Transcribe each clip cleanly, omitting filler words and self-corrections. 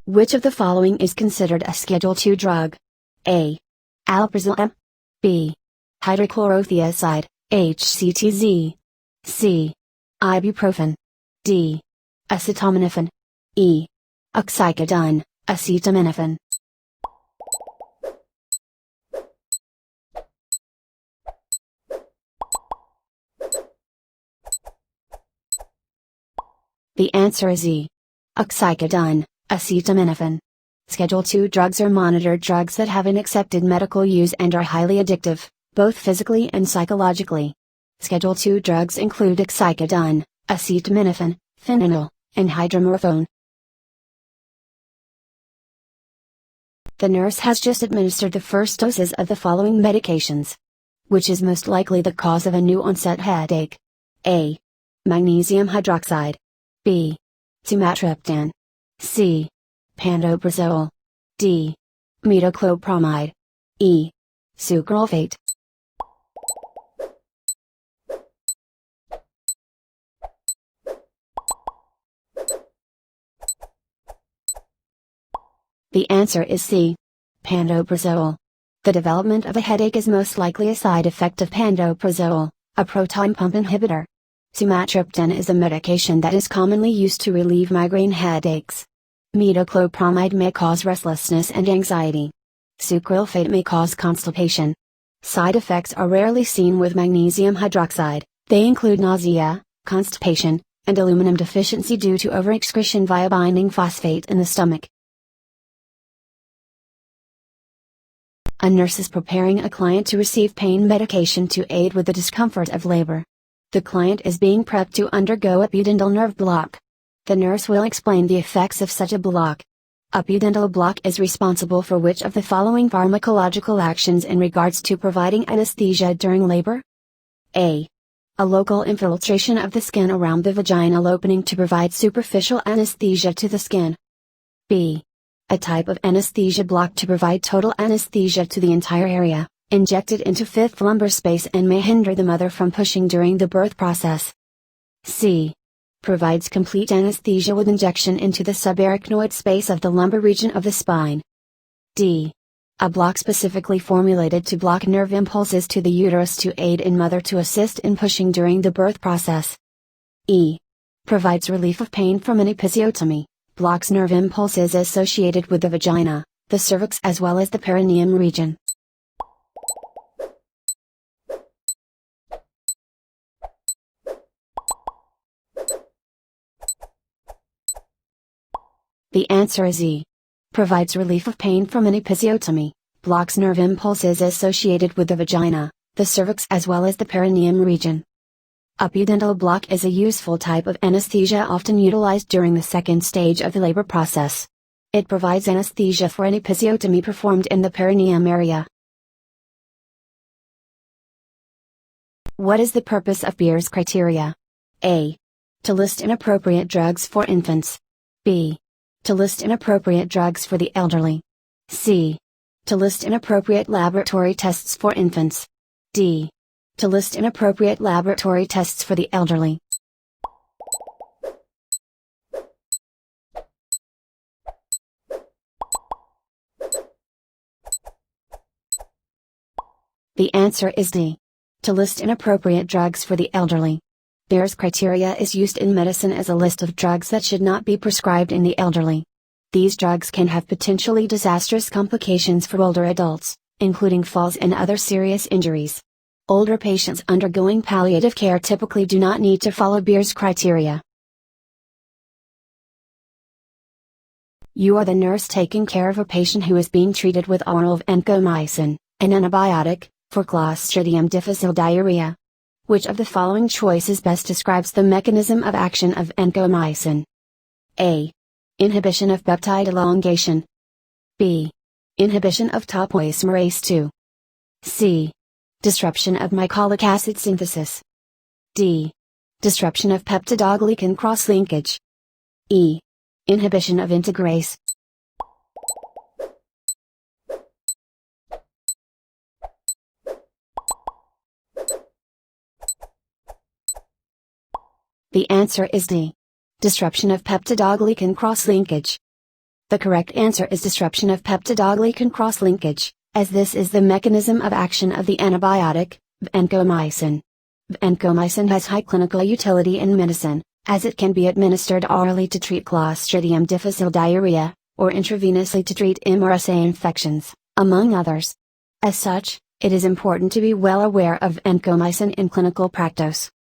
Which of the following is considered a Schedule II drug? A. Alprazolam. B. Hydrochlorothiazide, HCTZ. C. Ibuprofen. D. Acetaminophen. E. Oxycodone, acetaminophen. The answer is E. Oxycodone, acetaminophen. Schedule II drugs are monitored drugs that have an accepted medical use and are highly addictive, both physically and psychologically. Schedule II drugs include oxycodone, acetaminophen, fentanyl, and hydromorphone. The nurse has just administered the first doses of the following medications. Which is most likely the cause of a new onset headache? A. Magnesium hydroxide. B. Sumatriptan. C. Pantoprazole. D. Metoclopramide. E. Sucralfate. The answer is C. Pantoprazole. The development of a headache is most likely a side effect of pantoprazole, a proton pump inhibitor. Sumatriptan is a medication that is commonly used to relieve migraine headaches. Metoclopramide may cause restlessness and anxiety. Sucralfate may cause constipation. Side effects are rarely seen with magnesium hydroxide. They include nausea, constipation, and aluminum deficiency due to overexcretion via binding phosphate in the stomach. A nurse is preparing a client to receive pain medication to aid with the discomfort of labor. The client is being prepped to undergo a pudendal nerve block. The nurse will explain the effects of such a block. A pudendal block is responsible for which of the following pharmacological actions in regards to providing anesthesia during labor? A. A local infiltration of the skin around the vaginal opening to provide superficial anesthesia to the skin. B. A type of anesthesia block to provide total anesthesia to the entire area, injected into fifth lumbar space and may hinder the mother from pushing during the birth process. C. Provides complete anesthesia with injection into the subarachnoid space of the lumbar region of the spine. D. A block specifically formulated to block nerve impulses to the uterus to aid in mother to assist in pushing during the birth process. E. Provides relief of pain from an episiotomy. Blocks nerve impulses associated with the vagina, the cervix as well as the perineum region. The answer is E. Provides relief of pain from an episiotomy. Blocks nerve impulses associated with the vagina, the cervix as well as the perineum region. A pudendal block is a useful type of anesthesia often utilized during the second stage of the labor process. It provides anesthesia for an episiotomy performed in the perineum area. What is the purpose of Beer's criteria? A. To list inappropriate drugs for infants. B. To list inappropriate drugs for the elderly. C. To list inappropriate laboratory tests for infants. D. To list inappropriate laboratory tests for the elderly. The answer is D. To list inappropriate drugs for the elderly. Beer's criteria is used in medicine as a list of drugs that should not be prescribed in the elderly. These drugs can have potentially disastrous complications for older adults, including falls and other serious injuries. Older patients undergoing palliative care typically do not need to follow Beer's criteria. You are the nurse taking care of a patient who is being treated with oral vancomycin, an antibiotic, for Clostridium difficile diarrhea. Which of the following choices best describes the mechanism of action of vancomycin? A. Inhibition of peptide elongation. B. Inhibition of topoisomerase II. C. Disruption of mycolic acid synthesis. D. Disruption of peptidoglycan cross-linkage. E. Inhibition of integrase. The answer is D. Disruption of peptidoglycan cross-linkage. The correct answer is disruption of peptidoglycan cross-linkage, as this is the mechanism of action of the antibiotic, vancomycin. Vancomycin has high clinical utility in medicine, as it can be administered orally to treat Clostridium difficile diarrhea, or intravenously to treat MRSA infections, among others. As such, it is important to be well aware of vancomycin in clinical practice.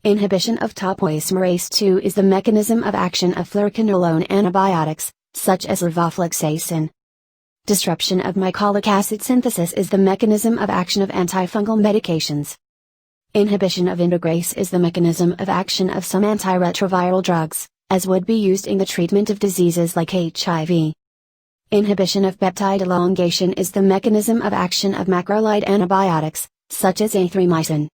Inhibition of topoisomerase II is the mechanism of action of fluoroquinolone antibiotics, such as levofloxacin. Disruption of mycolic acid synthesis is the mechanism of action of antifungal medications. Inhibition of integrase is the mechanism of action of some antiretroviral drugs, as would be used in the treatment of diseases like HIV. Inhibition of peptide elongation is the mechanism of action of macrolide antibiotics, such as athromycin.